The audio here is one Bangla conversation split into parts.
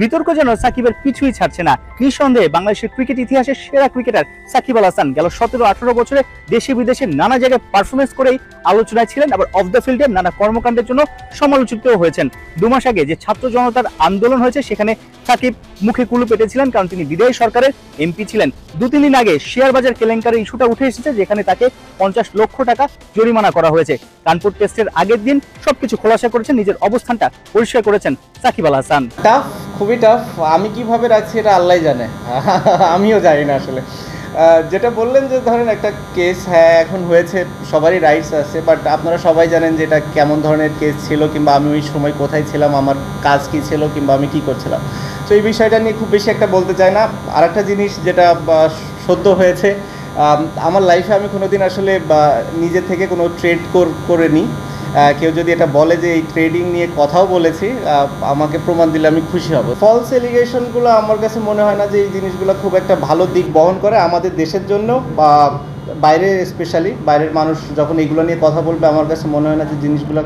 বিতর্ক যেন সাকিবের পিছুই ছাড়ছে না। নিঃসন্দেহে বাংলাদেশের ক্রিকেট ইতিহাসের সেরা ক্রিকেটার সাকিব আল হাসান গেল 17-18 বছরে দেশে বিদেশে নানা জায়গায় পারফরমেন্স করেই আলোচনায় ছিলেন, আবার অফ দ্য ফিল্ডে নানা কর্মকাণ্ডের জন্য সমালোচিত হয়েছেন। 2 মাস আগে যে ছাত্র জনতার আন্দোলন হয়েছে সেখানে সাকিব মুখে কুলু পেটেছিলেন, কারণ তিনি বিদায়ী সরকারের এমপি ছিলেন। 2-3 দিন আগে শেয়ার বাজার কেলেঙ্কারির ইস্যুটা উঠে এসেছে, যেখানে তাকে 50 লক্ষ টাকা জরিমানা করা হয়েছে। কানপুর টেস্টের আগের দিন সবকিছু খোলাসা করেছেন, নিজের অবস্থানটা পরিষ্কার করেছেন সাকিব আল হাসান। টাফ, খুবই টাফ। আমি কিভাবে রাখছি এটা আল্লাহই জানে, আমিও জানি না আসলে। যেটা বললেন যে ধরেন একটা কেস, হ্যাঁ এখন হয়েছে, সবারই রাইটস আছে, বাট আপনারা সবাই জানেন যে এটা কেমন ধরনের কেস ছিল, কিংবা আমি ওই সময় কোথায় ছিলাম, আমার কাজ কী ছিল, কিংবা আমি কী করছিলাম। তো এই বিষয়টা নিয়ে খুব বেশি একটা বলতে চাই না। আর একটা জিনিস যেটা সদ্য হয়েছে, আমার লাইফে আমি কোনোদিন আসলে নিজে থেকে কোনো ট্রেড করে নিই। কেউ যদি এটা বলে যে এই ট্রেডিং নিয়ে কথাও বলেছি, আমাকে প্রমাণ দিলে আমি খুশি হব। ফলস এলিগেশনগুলো আমার কাছে মনে হয় না যে এই জিনিসগুলো খুব একটা ভালো দিক বহন করে আমাদের দেশের জন্য, বা বাইরে স্পেশালি বাইরের মানুষ যখন এগুলো নিয়ে কথা বলবে, আমার কাছে মনে হয় না যে জিনিসগুলো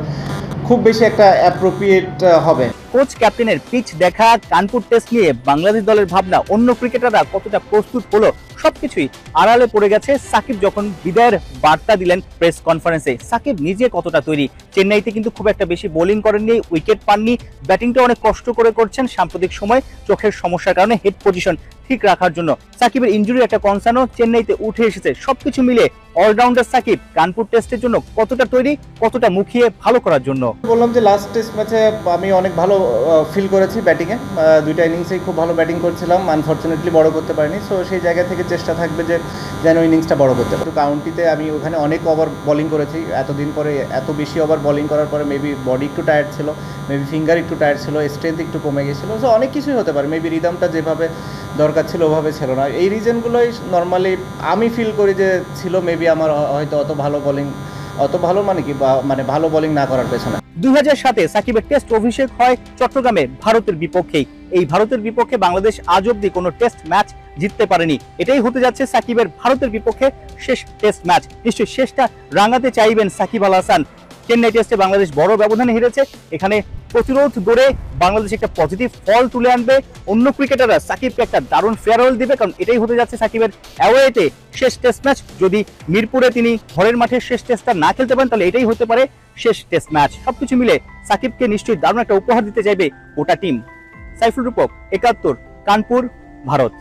খুব বেশি একটা অ্যাপ্রোপ্রিয়েট হবে। কোচ ক্যাপ্টেনের পিচ দেখা, কানপুর টেস্ট নিয়ে বাংলাদেশ দলের ভাবনা, অন্য ক্রিকেটাররা কতটা প্রস্তুত হলো, সবকিছুই আড়ালে পড়ে গেছে। সাকিব যখন বিদায়ের বার্তা দিলেন প্রেস কনফারেন্সে, সাকিব নিজে কতটা তৈরি। চেন্নাইতে কিন্তু খুব একটা বেশি বোলিং করেননি, উইকেট পাননি, ব্যাটিংটা অনেক কষ্ট করে করছেন সাম্প্রতিক সময় চোখের সমস্যার কারণে হেড পজিশন ঠিক রাখার জন্য। সাকিবের ইনজুরির একটা কনসার্নও চেন্নাইতে উঠে এসেছে। সবকিছু মিলে অলরাউন্ডার সাকিব কানপুর টেস্টের জন্য কতটা তৈরি, কতটা মুখিয়ে ভালো করার জন্য। বললাম যে লাস্ট টেস্ট ম্যাচে আমি অনেক ভালো ফিল করেছি ব্যাটিংয়ে, দুইটা ইনিংসেই খুব ভালো ব্যাটিং করছিলাম, আনফর্চুনেটলি বড় করতে পারিনি। সো সেই জায়গা থেকে চেষ্টা থাকবে যে যেন ইনিংসটা বড় করতে পারি। কাউন্টিতে আমি ওখানে অনেক ওভার বোলিং করেছি, এতদিন পরে এত বেশি ওভার বোলিং করার পরে মেবি বডি একটু টায়ার্ড ছিল, মেবি ফিঙ্গার একটু টায়ার্ড ছিল, স্ট্রেংথ একটু কমে গেছিলো। সো অনেক কিছুই হতে পারে, মেবি রিদমটা যেভাবে দরকার ছিল ওভাবে ছিল না। এই রিজনগুলোই নর্মালি আমি ফিল করি যে ছিল। মেবি আমার হয়তো অত ভালো মানে কি, মানে ভালো বোলিং না করার পেছনে। 2007-এ সাকিবের টেস্ট অভিষেক হয় চট্টগ্রামে ভারতের বিপক্ষেই। এই ভারতের বিপক্ষে বাংলাদেশ আজ অব্দি কোনো টেস্ট ম্যাচ জিততে পারেনি। এটাই হতে যাচ্ছে সাকিবের ভারতের বিপক্ষে শেষ টেস্ট ম্যাচ। নিশ্চয়ই শেষটা রাঙাতে চাইবেন সাকিব আল হাসান। চেন্নাই টেস্টে বাংলাদেশ বড় ব্যবধানে হেরেছে, এখানে প্রতিরোধ গড়ে বাংলাদেশ একটা পজিটিভ ফল তুলে আনবে। অন্য ক্রিকেটাররা সাকিবকে একটা দারুণ ফেয়ারওয়েল দিবে, কারণ এটাই হতে যাচ্ছে সাকিবের অ্যাওয়েতে শেষ টেস্ট ম্যাচ। যদি মিরপুরে তিনি ঘরের মাঠে শেষ টেস্টটা না খেলতে পারেন, তাহলে এটাই হতে পারে শেষ টেস্ট ম্যাচ। সবকিছু মিলে সাকিবকে নিশ্চয়ই দারুণ একটা উপহার দিতে চাইবে গোটা টিম। সাইফুল রূপক, 71, কানপুর, ভারত।